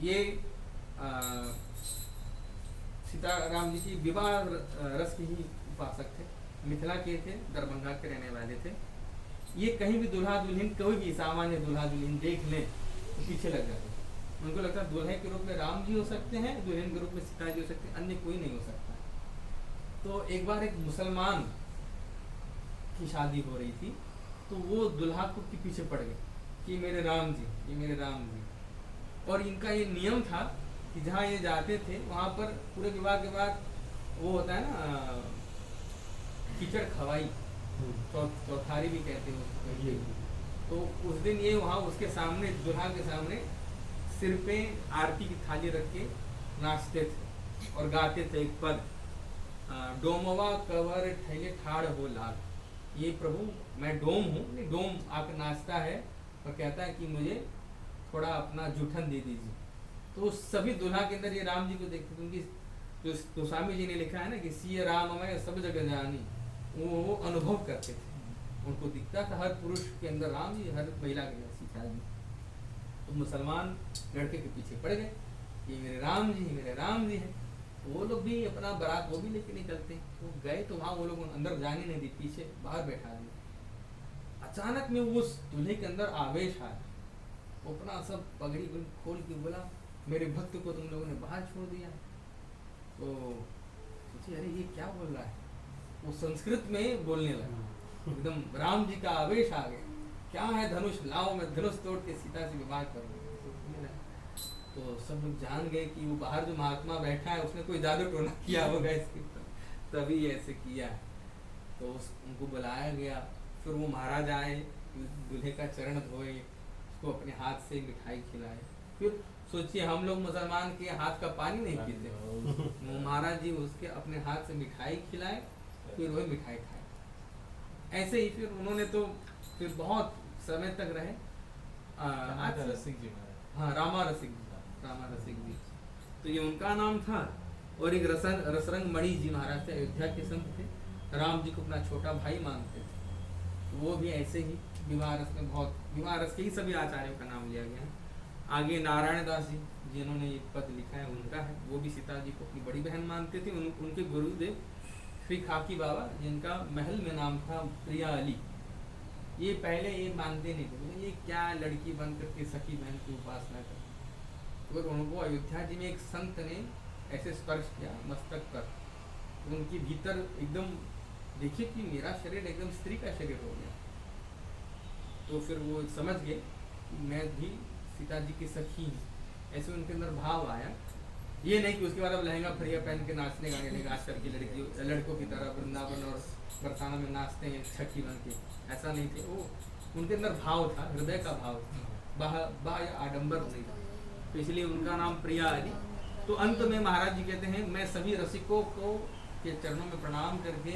ये सीताराम जी की विवाह रस के ही उपासक थे, मिथिला के थे, दरभंगा के रहने वाले थे। ये कहीं भी दूल्हा दुल्हन, कोई भी सामान्य दूल्हा दुल्हन देख लें तो पीछे लग जाते थे। उनको लगता है दूल्हे के रूप में राम जी हो सकते हैं, दुल्हन के रूप में सीता जी हो सकते हैं, अन्य कोई नहीं हो सकता। तो एक बार एक मुसलमान की शादी हो रही थी, तो वो दूल्हा को के पीछे पड़ गए कि मेरे राम जी, ये मेरे राम जी। और इनका ये नियम था कि जहाँ ये जाते थे वहाँ पर पूरे विवाह के बाद वो होता है ना कीचड़ खवाई, चौथारी भी कहते हैं उसको। तो उस दिन ये वहाँ उसके सामने, दूल्हा के सामने सिर पे आरती की थाली रख के नाचते थे और गाते थे एक पद, डोमवा कवर ठैले ठाड़ हो लाल। ये प्रभु मैं डोम हूँ, डोम आकर नाचता है और कहता है कि मुझे थोड़ा अपना जूठन दे दीजिए। तो सभी दूल्हा के अंदर ये राम जी को देखते थे। उनकी जो गोस्वामी जी ने लिखा है ना कि सिय राम मैं सब जगह जानी, वो अनुभव करते थे। उनको दिखता था हर पुरुष के अंदर राम जी, हर महिला के अंदर सीता जी। तो मुसलमान लड़के के पीछे पड़ गए, ये मेरे राम जी, मेरे राम जी है। तो वो लोग भी अपना बारात वो भी लेके निकलते। वो गए तो वहाँ वो लोग अंदर जाने नहीं दी, पीछे बाहर बैठा दिया। अचानक में वो दूल्हे के अंदर आवेश आया, वो अपना सब पगड़ी खोल के बोला मेरे भक्त को तुम लोगों ने बाहर छोड़ दिया। तो सोचिए अरे ये क्या बोल रहा है। वो संस्कृत में बोलने लगा, एकदम राम जी का आवेश आ गया, क्या है धनुष लाओ, मैं धनुष तोड़ के सीता से विवाह करूंगा। तो सब लोग जान गए कि वो बाहर जो महात्मा बैठा है उसने कोई जादू टोना किया होगा इसके ऊपर, तभी ऐसे किया। तो उनको बुलाया गया, फिर वो महाराज आए, दूल्हे का चरण धोए, उसको अपने हाथ से मिठाई खिलाए। फिर सोचिए हम लोग मुसलमान के हाथ का पानी नहीं पीते, वो महाराज जी उसके अपने हाथ से मिठाई खिलाए, फिर वही मिठाई खाए। ऐसे ही फिर उन्होंने तो फिर बहुत समय तक रहे। हाँ रामा रसिक जी, तो ये उनका नाम था। और एक रसरंग मणि जी महाराज थे, अयोध्या के संत थे, राम जी को अपना छोटा भाई मानते थे। वो भी ऐसे ही विवाह रस में बहुत, विवाह रस के ही सभी आचार्यों का नाम लिया गया है। आगे नारायण दास जी जिन्होंने ये पद लिखा है उनका है, वो भी सीता जी को अपनी बड़ी बहन मानते थे। उनके गुरुदेव श्री खाकी बाबा, जिनका महल में नाम था प्रिया अली, ये पहले ये मानते नहीं थे, ये क्या लड़की बन करके सखी बहन की उपासना कर। तो उनको अयोध्या जी में एक संत ने ऐसे स्पर्श किया मस्तक पर, तो उनके भीतर एकदम देखिए कि मेरा शरीर एकदम स्त्री का शरीर हो गया। तो फिर वो समझ गए कि मैं भी सीता जी की सखी हूँ, ऐसे उनके अंदर भाव आया। ये नहीं कि उसके बाद अब लहंगा फरिया पहन के नाचने गाने लगे आजकल की लड़कों की तरह वृंदावन और बरसाना में नाचते हैं छठी बन के, ऐसा नहीं थे। वो उनके अंदर भाव था, हृदय का भाव था, बाह्य आडंबर नहीं था। तो इसलिए उनका नाम प्रिया अली। तो अंत में महाराज जी कहते हैं मैं सभी रसिकों को के चरणों में प्रणाम करके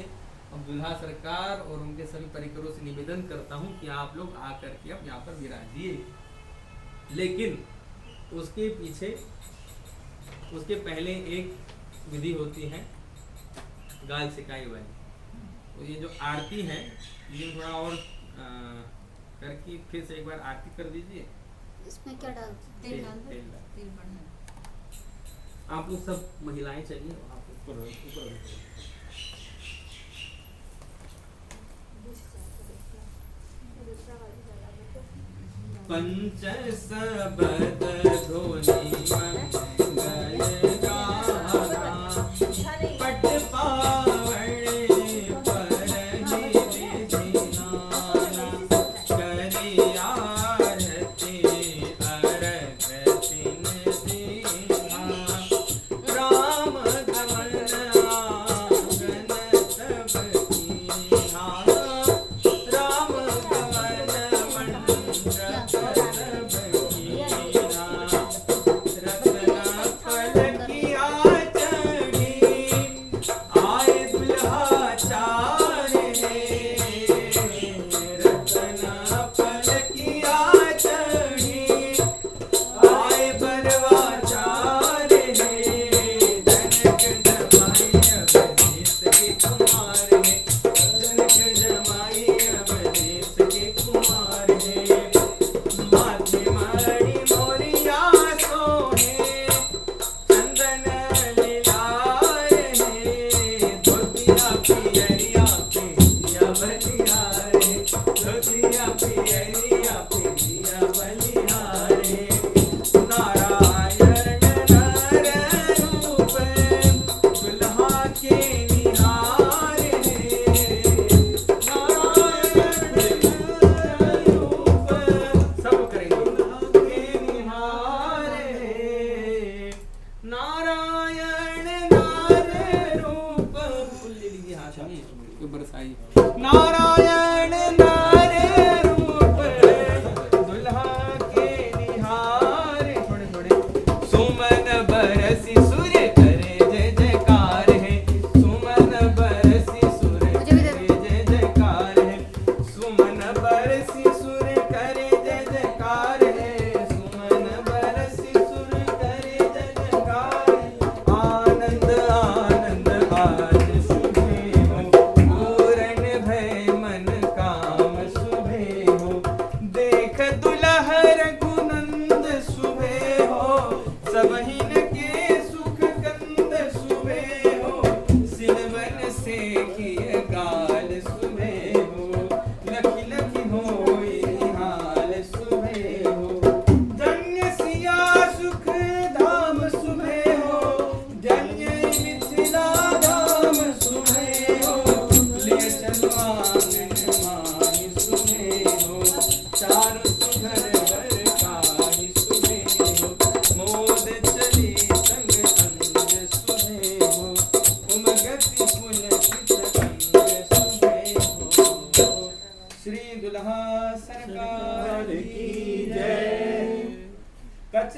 अब दुल्हा सरकार और उनके सभी परिकरों से निवेदन करता हूँ कि आप लोग आकर के अब यहाँ पर विराजिए। लेकिन उसके पीछे, उसके पहले एक विधि होती है गाल सिकाई वाली। तो ये जो आरती है ये थोड़ा और करके फिर से एक बार आरती कर दीजिए। इसमें क्या डालते हैं? तेल बढ़िया। आप लोग सब महिलाएं चलिए, आप ऊपर पंच सबद ध्वनि मंगल गाना, पट पावण परहि विधिनाना, करि आरती अरग तिन दीना, राम गमन आंगन सब कीना, राम गमन मंडप सब कीना,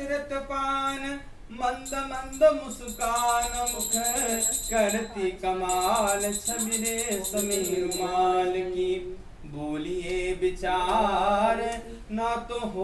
अमृत पान मंद मंद मुस्कान मुख करती कमाल छवि रेशमी रुमाल की बोलिए विचार ना तो हो